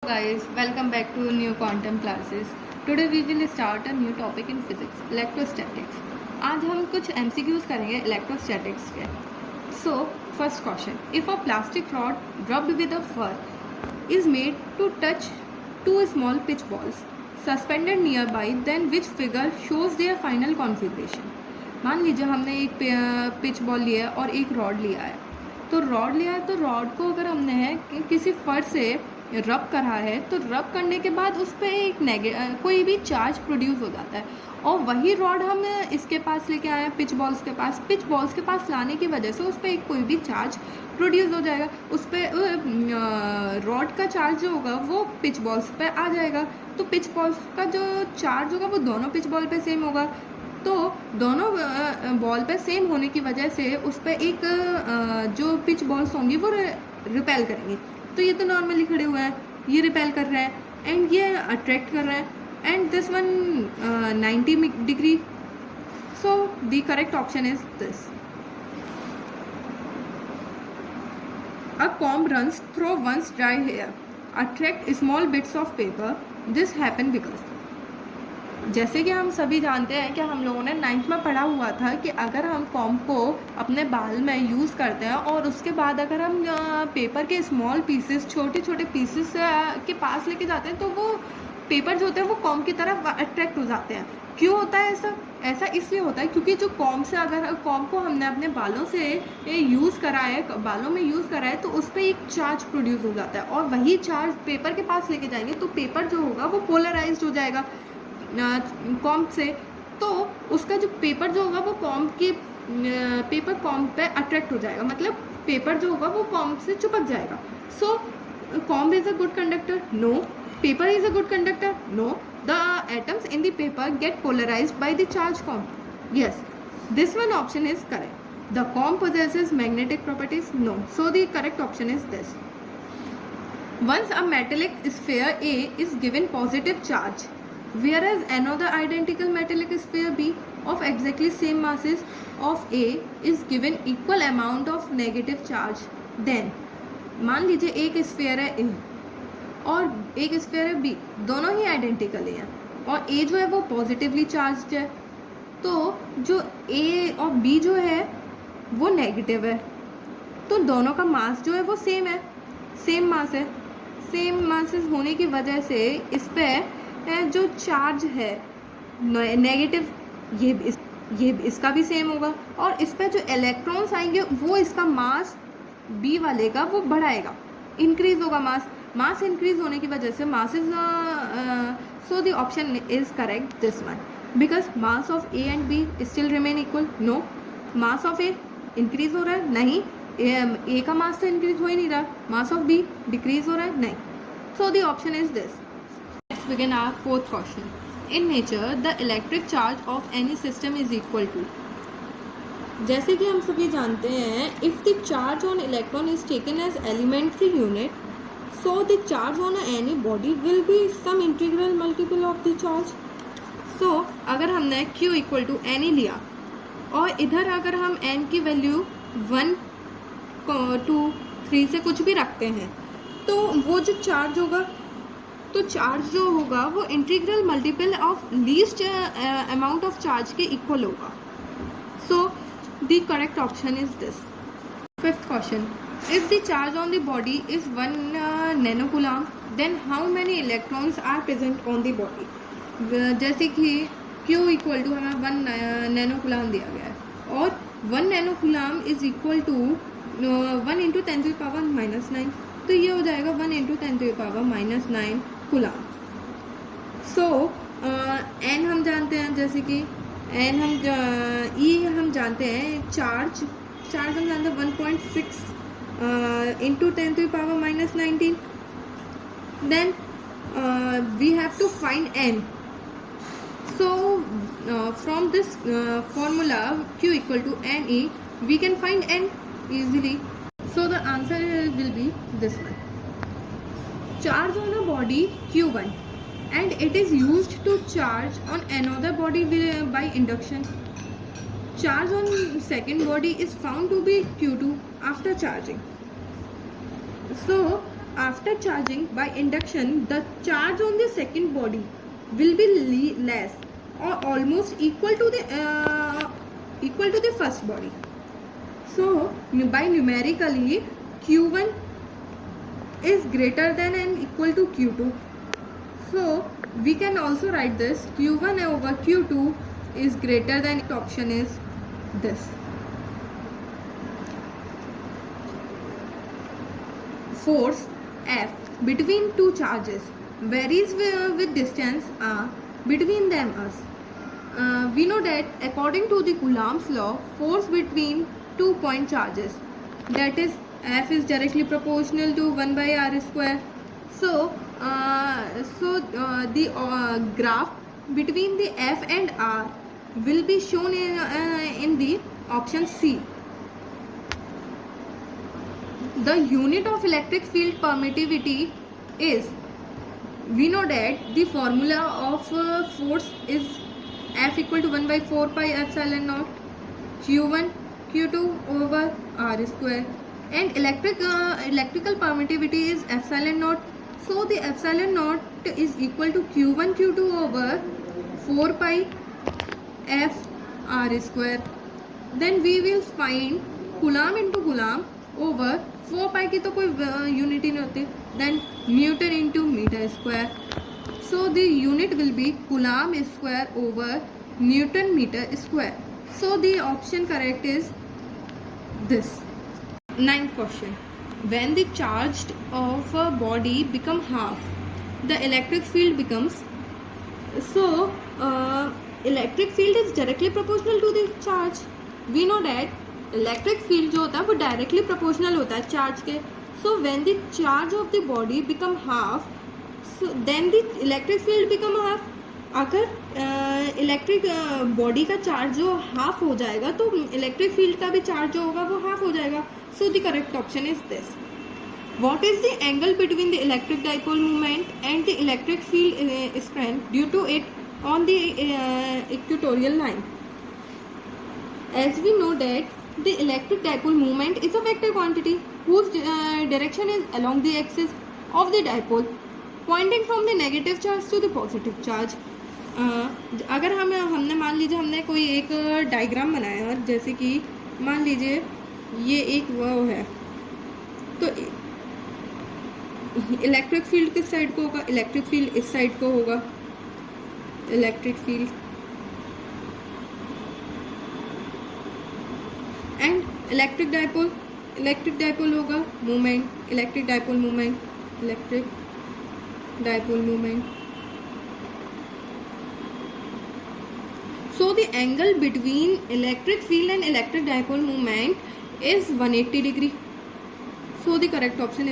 Guys, welcome back to new content classes. Today we will start a new topic in physics, electrostatics. आज हम कुछ MCQs करेंगे electrostatics के. So first question: if a plastic rod rubbed with a fur is made to touch two small pitch balls suspended nearby, then which figure shows their final configuration? मान लीजिए हमने एक pitch ball लिया है और एक rod लिया है. तो रॉड लिया है तो रॉड को अगर हमने है किसी फर से रब करा है तो रब करने के बाद उस पर एक कोई भी चार्ज प्रोड्यूस हो जाता है. और वही रॉड हम इसके पास लेके आए हैं पिच बॉल्स के पास लाने की वजह से उस पर एक कोई भी चार्ज प्रोड्यूस हो जाएगा. उस पर रॉड का चार्ज जो होगा वो पिच बॉल्स पे आ जाएगा. तो पिच बॉल्स का जो चार्ज होगा वो दोनों पिच बॉल पे सेम होगा. तो दोनों बॉल पे सेम होने की वजह से उस पर एक जो पिच बॉल्स होंगी वो रिपेल करेंगी. तो ये तो नॉर्मली खड़े हुए हैं, ये रिपेल कर रहा है एंड ये अट्रैक्ट कर रहा है and this one 90 degree. So the correct option is this. A comb runs through one's dry hair, attract small bits of paper. This happen because जैसे कि हम सभी जानते हैं कि हम लोगों ने 9th में पढ़ा हुआ था कि अगर हम कॉम्ब को अपने बाल में यूज़ करते हैं और उसके बाद अगर हम पेपर के स्मॉल पीसेस छोटे पीसेस के पास लेके जाते हैं तो वो पेपर जो होते हैं वो कॉम्ब की तरफ अट्रैक्ट हो जाते हैं. क्यों होता है ऐसा इसलिए होता है क्योंकि जो कॉम्ब से अगर कॉम्ब को हमने अपने बालों से यूज़ करा है, बालों में यूज़ करा है, तो उस पर एक चार्ज प्रोड्यूस हो जाता है और वही चार्ज पेपर के पास लेके जाएंगे तो पेपर जो होगा वो पोलराइज्ड हो जाएगा कॉम्ब से. तो उसका जो पेपर जो होगा वो पेपर कॉम्ब पे अट्रैक्ट हो जाएगा, मतलब पेपर जो होगा वो कॉम्ब से चिपक जाएगा. So comb is a good conductor? No. Paper is a good conductor? No. The atoms in the paper get polarised by the charge comb? Yes. This one option is correct. The comb possesses magnetic properties? No. So the correct option is this. Once a metallic sphere A is given positive charge, whereas another identical metallic sphere B of exactly same masses of A is given equal amount of negative charge, then मान लीजिए एक sphere है A और एक sphere है B, दोनों ही identical हैं और A जो है वो पॉजिटिवली चार्ज्ड है, तो जो A और B जो है वो नेगेटिव है. तो दोनों का मास जो है वो सेम है, सेम मास है. सेम मासेस होने की वजह से इस पर जो चार्ज है नेगेटिव ये इसका भी सेम होगा और इस पर जो इलेक्ट्रॉन्स आएंगे वो इसका मास बी वाले का वो बढ़ाएगा, इंक्रीज होगा मास इंक्रीज होने की वजह से mass is so the option is correct this one. Because mass of A and B still remain equal? No. Mass of A increase हो रहा है? नहीं. ए का मास तो इंक्रीज हो ही नहीं रहा. मास ऑफ बी डिक्रीज हो रहा है? नहीं. सो the option is this. Let's begin our fourth question. In nature, the electric charge of any system is equal to. जैसे कि हम सभी जानते हैं, if the charge on electron is taken as elementary unit, so the charge on any body will be some integral multiple of the charge. So अगर हमने Q equal to n लिया और इधर अगर हम n की वैल्यू 1, 2, 3 से कुछ भी रखते हैं तो वो जो चार्ज होगा तो चार्ज जो होगा वो integral multiple of least amount of charge के इक्वल होगा. So the correct option is this. Fifth question. If the charge on the body is 1 nanocoulomb then how many electrons are present on the body. जैसे कि Q equal to हमें 1 नैनोकूलम दिया गया है और 1 नैनोकूलम is equal to 1 into 10⁻⁹. तो ये हो जाएगा 1 इंटू 10⁻⁹ कूलम. सो एन हम जानते हैं, जैसे कि एन हम जानते हैं, चार्ज हम जानते हैं 1.6 into 10⁻⁹. Then we have to find N. So from this formula Q equal to NE we can find N easily. So the answer will be this one. Charge on a body Q1 and it is used to charge on another body by induction. Charge on second body is found to be Q2 after charging. So after charging by induction, the charge on the second body will be less or almost equal to the first body. So by numerically, Q1 is greater than and equal to Q2. So we can also write this Q1 over Q2 is greater than. Option is this. Force F between two charges varies with distance between them. We know that according to the Coulomb's law, force between 2 point charges, that is F is directly proportional to 1 by r square. So the graph between the F and R will be shown in the option C. The unit of electric field permittivity is, we know that the formula of force is F equal to 1 by 4 pi epsilon naught Q1 Q2 over r square, and electrical permittivity is epsilon naught. So the epsilon naught is equal to Q1 Q2 over 4 pi f r square. Then we will find Coulomb into Coulomb over 4 pi की तो कोई unit ही नहीं होती, then Newton into meter square. So the unit will be Coulomb square over Newton meter square. So the option correct is this. Ninth question. When the charge of a body become half, the electric field becomes. So electric field is directly proportional to the charge. We know that electric field जो होता है वो directly proportional होता है charge के. So when the charge of the body become half, so then the electric field become half. अगर electric body का charge जो हाफ हो जाएगा तो इलेक्ट्रिक फील्ड का भी चार्ज जो होगा वो हाफ हो जाएगा. सो the correct option is this. What is the angle between the electric dipole moment and the electric field strength due to it on the equatorial line? As we know that the electric dipole moment is a vector quantity whose direction is along the axis of the dipole, pointing from the negative charge to the positive charge. अगर हमने मान लीजिए हमने कोई एक diagram बनाया, जैसे कि मान लीजिए ये एक वो है, तो इलेक्ट्रिक फील्ड किस साइड को होगा, इलेक्ट्रिक फील्ड इस साइड को होगा. Electric field and electric dipole होगा moment, electric dipole moment. So the angle between electric field and electric dipole moment is 180 degree. So the correct option is